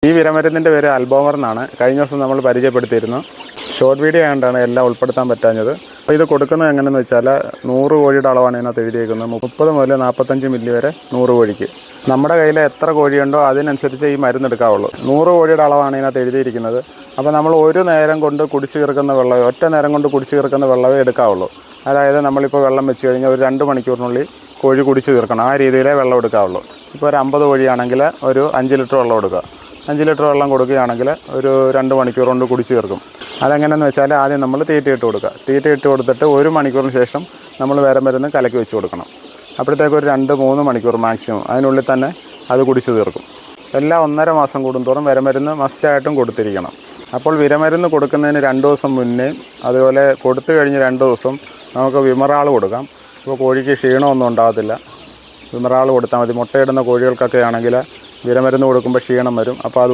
ഈ വിരമരുന്നിൻ്റെ പേര് അൽബോമർ എന്നാണ്. കഴിഞ്ഞ ദിവസം നമ്മൾ പരിചയപ്പെടുത്തിയിരുന്നു. ഷോർട്ട് വീഡിയോ ആയതുകൊണ്ടാണ് എല്ലാം ഉൾപ്പെടുത്താൻ പറ്റാഞ്ഞത്. അപ്പോൾ ഇത് കൊടുക്കുന്നത് എങ്ങനെയെന്ന് വെച്ചാൽ 100 കോഴിയുടെ അളവാണ് ഇതിനകത്ത് എഴുതിയിരിക്കുന്നത്. 30 മുതൽ 45 മില്ലി വരെ 100 കോഴിക്ക്. നമ്മുടെ കയ്യിൽ എത്ര കോഴിയുണ്ടോ അതിനനുസരിച്ച് ഈ മരുന്ന് എടുക്കാവുള്ളൂ. 100 കോഴിയുടെ അളവാണ് ഇതിനകത്ത് എഴുതിയിരിക്കുന്നത്. അപ്പോൾ നമ്മൾ ഒരു നേരം കൊണ്ട് കുടിച്ച് തീർക്കുന്ന വെള്ളമേ, ഒറ്റ നേരം കൊണ്ട് കുടിച്ച് തീർക്കുന്ന വെള്ളമേ എടുക്കാവുള്ളൂ. അതായത് നമ്മളിപ്പോൾ വെള്ളം വെച്ച് കഴിഞ്ഞാൽ ഒരു 2 മണിക്കൂറിനുള്ളിൽ കോഴി കുടിച്ച് തീർക്കണം. ആ രീതിയിലേ വെള്ളം എടുക്കാവുള്ളൂ. ഇപ്പോൾ ഒരു 50 കോഴിയാണെങ്കിൽ ഒരു 5 ലിറ്റർ വെള്ളം എടുക്കുക. 5 ലിറ്റർ വെള്ളം കൊടുക്കുകയാണെങ്കിൽ ഒരു 2 മണിക്കൂർ കൊണ്ട് കുടിച്ച് തീർക്കും. അതെങ്ങനെയെന്ന് വെച്ചാൽ ആദ്യം നമ്മൾ തീറ്റ ഇട്ട് കൊടുക്കുക. തീറ്റ ഇട്ട് കൊടുത്തിട്ട് 1 മണിക്കൂറിന് ശേഷം നമ്മൾ വിരമരുന്ന് കലക്കി വെച്ച് കൊടുക്കണം. അപ്പോഴത്തേക്ക് ഒരു 2-3 മണിക്കൂർ മാക്സിമം അതിനുള്ളിൽ തന്നെ അത് കുടിച്ച് തീർക്കും. എല്ലാ 1.5 മാസം കൂടുന്തോറും വിരമരുന്ന് മസ്റ്റായിട്ടും കൊടുത്തിരിക്കണം. അപ്പോൾ വിരമരുന്ന് കൊടുക്കുന്നതിന് 2 ദിവസം മുന്നേയും അതുപോലെ കൊടുത്തു കഴിഞ്ഞ് 2 ദിവസം നമുക്ക് വിമറാൾ കൊടുക്കാം. അപ്പോൾ കോഴിക്ക് ക്ഷീണമൊന്നും ഉണ്ടാകത്തില്ല. വിമറാൾ കൊടുത്താൽ മതി. മുട്ടയിടുന്ന കോഴികൾക്കൊക്കെ ആണെങ്കിൽ വിരമരുന്ന് കൊടുക്കുമ്പോൾ ക്ഷീണം വരും. അപ്പോൾ അത്